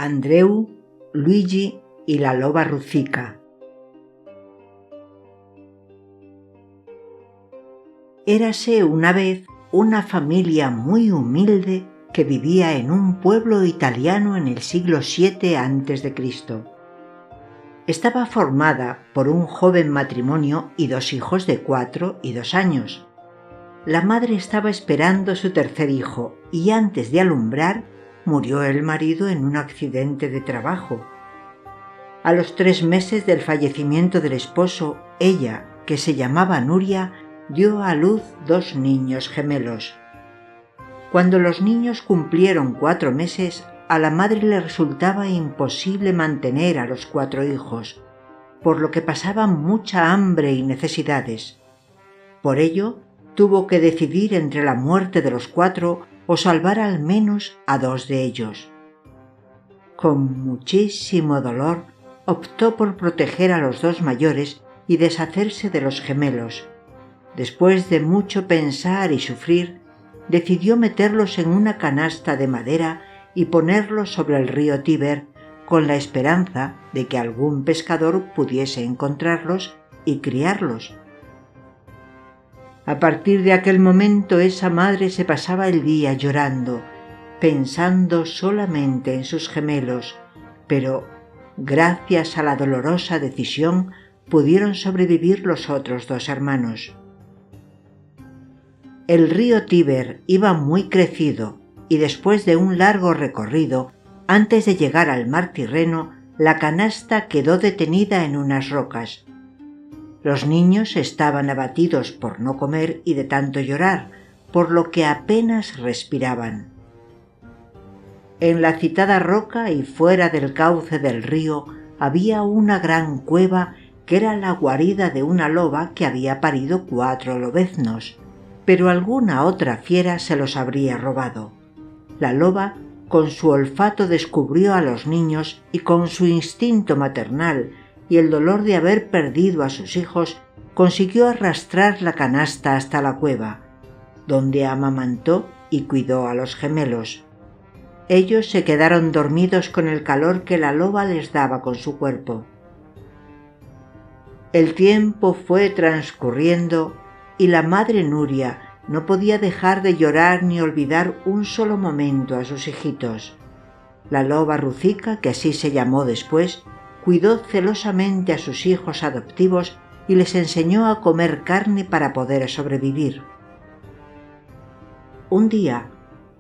Andreu, Luigi y la loba Ruzica. Érase una vez una familia muy humilde que vivía en un pueblo italiano en el siglo VII a.C. Estaba formada por un joven matrimonio y 2 hijos de 4 y 2 años. La madre estaba esperando su tercer hijo y antes de alumbrar murió el marido en un accidente de trabajo. A los 3 meses del fallecimiento del esposo, ella, que se llamaba Nuria, dio a luz 2 niños gemelos. Cuando los niños cumplieron 4 meses, a la madre le resultaba imposible mantener a los 4 hijos, por lo que pasaban mucha hambre y necesidades. Por ello, tuvo que decidir entre la muerte de los 4 o salvar al menos a 2 de ellos. Con muchísimo dolor, optó por proteger a los 2 mayores y deshacerse de los gemelos. Después de mucho pensar y sufrir, decidió meterlos en una canasta de madera y ponerlos sobre el río Tíber, con la esperanza de que algún pescador pudiese encontrarlos y criarlos. A partir de aquel momento esa madre se pasaba el día llorando, pensando solamente en sus gemelos, pero gracias a la dolorosa decisión pudieron sobrevivir los otros 2 hermanos. El río Tíber iba muy crecido y después de un largo recorrido, antes de llegar al mar Tirreno, la canasta quedó detenida en unas rocas. Los niños estaban abatidos por no comer y de tanto llorar, por lo que apenas respiraban. En la citada roca y fuera del cauce del río había una gran cueva que era la guarida de una loba que había parido 4 lobeznos, pero alguna otra fiera se los habría robado. La loba, con su olfato, descubrió a los niños y con su instinto maternal y el dolor de haber perdido a sus hijos, consiguió arrastrar la canasta hasta la cueva, donde amamantó y cuidó a los gemelos. Ellos se quedaron dormidos con el calor que la loba les daba con su cuerpo. El tiempo fue transcurriendo y la madre Nuria no podía dejar de llorar ni olvidar un solo momento a sus hijitos. La loba Ruzica, que así se llamó después, cuidó celosamente a sus hijos adoptivos y les enseñó a comer carne para poder sobrevivir. Un día,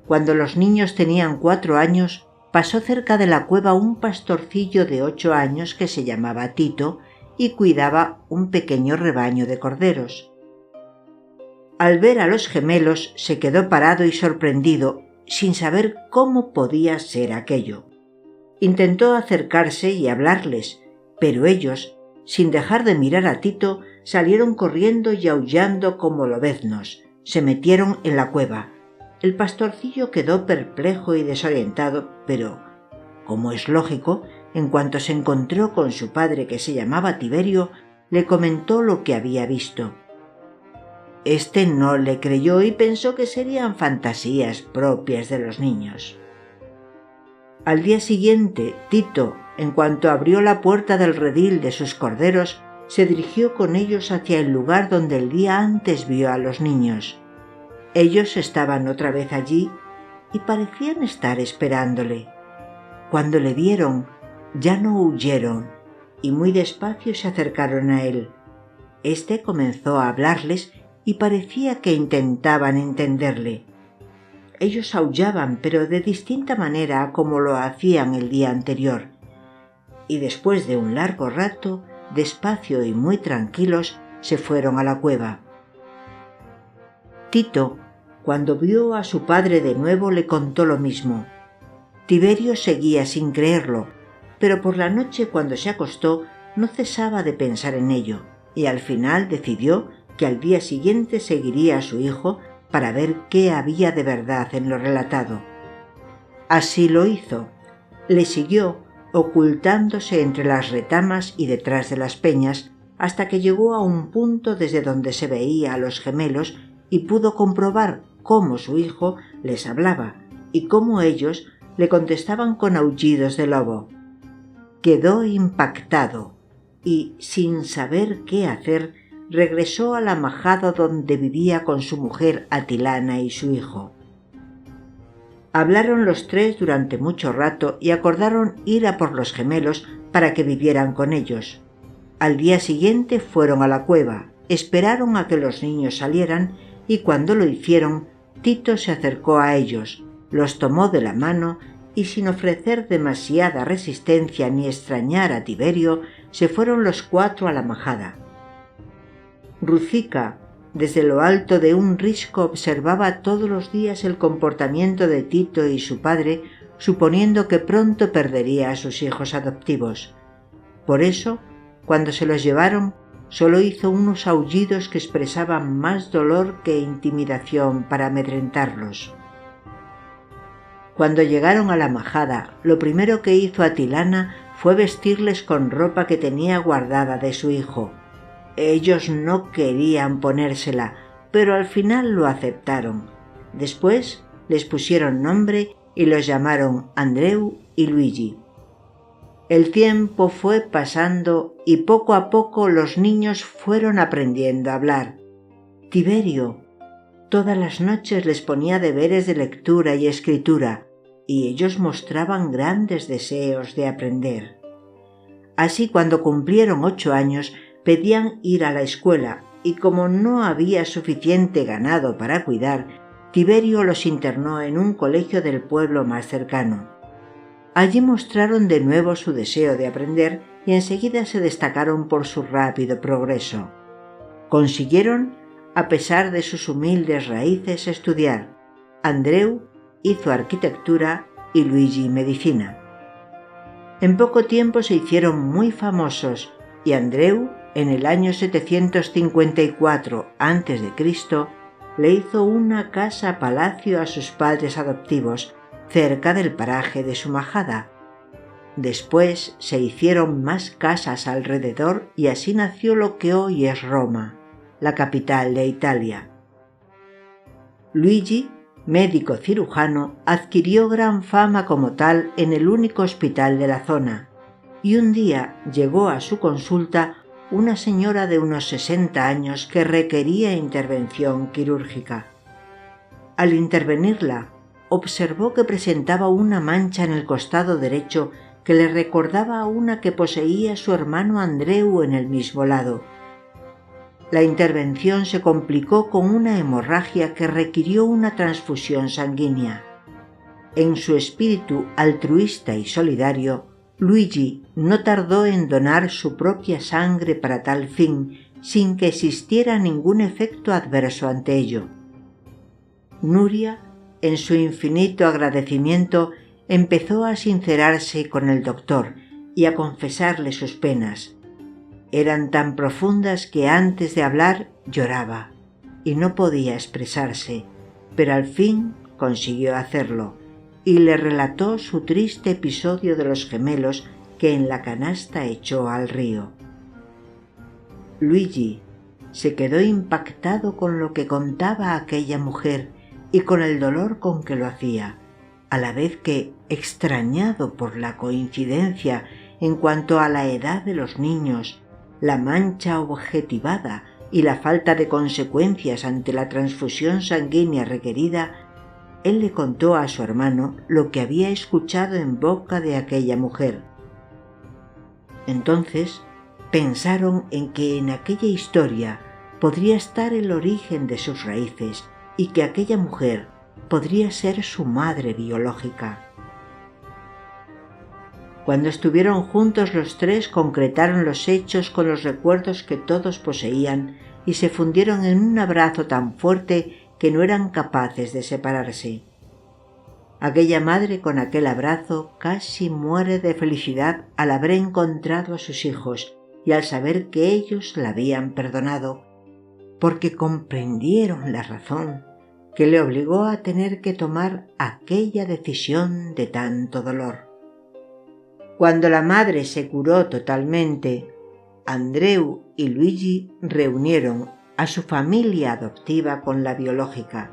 cuando los niños tenían 4 años, pasó cerca de la cueva un pastorcillo de 8 años que se llamaba Tito y cuidaba un pequeño rebaño de corderos. Al ver a los gemelos se quedó parado y sorprendido, sin saber cómo podía ser aquello. Intentó acercarse y hablarles, pero ellos, sin dejar de mirar a Tito, salieron corriendo y aullando como lobeznos. Se metieron en la cueva. El pastorcillo quedó perplejo y desorientado, pero, como es lógico, en cuanto se encontró con su padre, que se llamaba Tiberio, le comentó lo que había visto. Este no le creyó y pensó que serían fantasías propias de los niños. Al día siguiente, Tito, en cuanto abrió la puerta del redil de sus corderos, se dirigió con ellos hacia el lugar donde el día antes vio a los niños. Ellos estaban otra vez allí y parecían estar esperándole. Cuando le vieron, ya no huyeron y muy despacio se acercaron a él. Este comenzó a hablarles y parecía que intentaban entenderle. Ellos aullaban, pero de distinta manera a como lo hacían el día anterior, y después de un largo rato, despacio y muy tranquilos, se fueron a la cueva. Tito, cuando vio a su padre de nuevo, le contó lo mismo. Tiberio seguía sin creerlo, pero por la noche, cuando se acostó, no cesaba de pensar en ello, y al final decidió que al día siguiente seguiría a su hijo para ver qué había de verdad en lo relatado. Así lo hizo. Le siguió, ocultándose entre las retamas y detrás de las peñas, hasta que llegó a un punto desde donde se veía a los gemelos y pudo comprobar cómo su hijo les hablaba y cómo ellos le contestaban con aullidos de lobo. Quedó impactado y, sin saber qué hacer, regresó a la majada donde vivía con su mujer Atilana y su hijo. Hablaron los tres durante mucho rato y acordaron ir a por los gemelos para que vivieran con ellos. Al día siguiente fueron a la cueva, esperaron a que los niños salieran y cuando lo hicieron, Tito se acercó a ellos, los tomó de la mano y sin ofrecer demasiada resistencia ni extrañar a Tiberio, se fueron los cuatro a la majada. Rucica, desde lo alto de un risco, observaba todos los días el comportamiento de Tito y su padre, suponiendo que pronto perdería a sus hijos adoptivos. Por eso, cuando se los llevaron, solo hizo unos aullidos que expresaban más dolor que intimidación para amedrentarlos. Cuando llegaron a la majada, lo primero que hizo Atilana fue vestirles con ropa que tenía guardada de su hijo. Ellos no querían ponérsela, pero al final lo aceptaron. Después les pusieron nombre y los llamaron Andreu y Luigi. El tiempo fue pasando y poco a poco los niños fueron aprendiendo a hablar. Tiberio todas las noches les ponía deberes de lectura y escritura, y ellos mostraban grandes deseos de aprender. Así, cuando cumplieron 8 años, pedían ir a la escuela, y como no había suficiente ganado para cuidar, Tiberio los internó en un colegio del pueblo más cercano. Allí mostraron de nuevo su deseo de aprender y enseguida se destacaron por su rápido progreso. Consiguieron, a pesar de sus humildes raíces, estudiar. Andreu hizo arquitectura y Luigi medicina. En poco tiempo se hicieron muy famosos y Andreu, en el año 754 a.C., le hizo una casa-palacio a sus padres adoptivos, cerca del paraje de su majada. Después se hicieron más casas alrededor y así nació lo que hoy es Roma, la capital de Italia. Luigi, médico cirujano, adquirió gran fama como tal en el único hospital de la zona, y un día llegó a su consulta una señora de unos 60 años que requería intervención quirúrgica. Al intervenirla, observó que presentaba una mancha en el costado derecho que le recordaba a una que poseía su hermano Andreu en el mismo lado. La intervención se complicó con una hemorragia que requirió una transfusión sanguínea. En su espíritu altruista y solidario, Luigi no tardó en donar su propia sangre para tal fin, sin que existiera ningún efecto adverso ante ello. Nuria, en su infinito agradecimiento, empezó a sincerarse con el doctor y a confesarle sus penas. Eran tan profundas que antes de hablar lloraba y no podía expresarse, pero al fin consiguió hacerlo y le relató su triste episodio de los gemelos que en la canasta echó al río. Luigi se quedó impactado con lo que contaba aquella mujer y con el dolor con que lo hacía, a la vez que, extrañado por la coincidencia en cuanto a la edad de los niños, la mancha objetivada y la falta de consecuencias ante la transfusión sanguínea requerida, él le contó a su hermano lo que había escuchado en boca de aquella mujer. Entonces pensaron en que en aquella historia podría estar el origen de sus raíces y que aquella mujer podría ser su madre biológica. Cuando estuvieron juntos los tres concretaron los hechos con los recuerdos que todos poseían y se fundieron en un abrazo tan fuerte que no eran capaces de separarse. Aquella madre con aquel abrazo casi muere de felicidad al haber encontrado a sus hijos y al saber que ellos la habían perdonado, porque comprendieron la razón que le obligó a tener que tomar aquella decisión de tanto dolor. Cuando la madre se curó totalmente, Andreu y Luigi reunieron a su familia adoptiva con la biológica,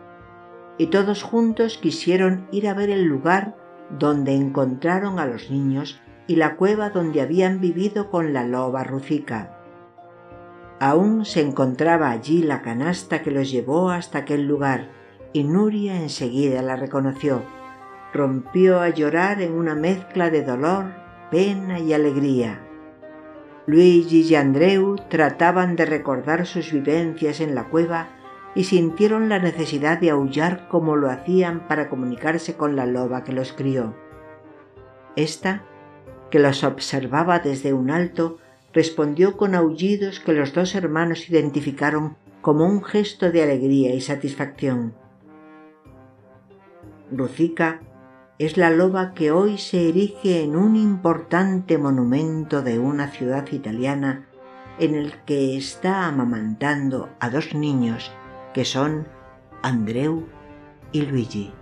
y todos juntos quisieron ir a ver el lugar donde encontraron a los niños y la cueva donde habían vivido con la loba Ruzica. Aún se encontraba allí la canasta que los llevó hasta aquel lugar, y Nuria enseguida la reconoció. Rompió a llorar en una mezcla de dolor, pena y alegría. Luigi y Andreu trataban de recordar sus vivencias en la cueva y sintieron la necesidad de aullar como lo hacían para comunicarse con la loba que los crió. Esta, que los observaba desde un alto, respondió con aullidos que los dos hermanos identificaron como un gesto de alegría y satisfacción. Ruzica es la loba que hoy se erige en un importante monumento de una ciudad italiana en el que está amamantando a dos niños que son Andreu y Luigi.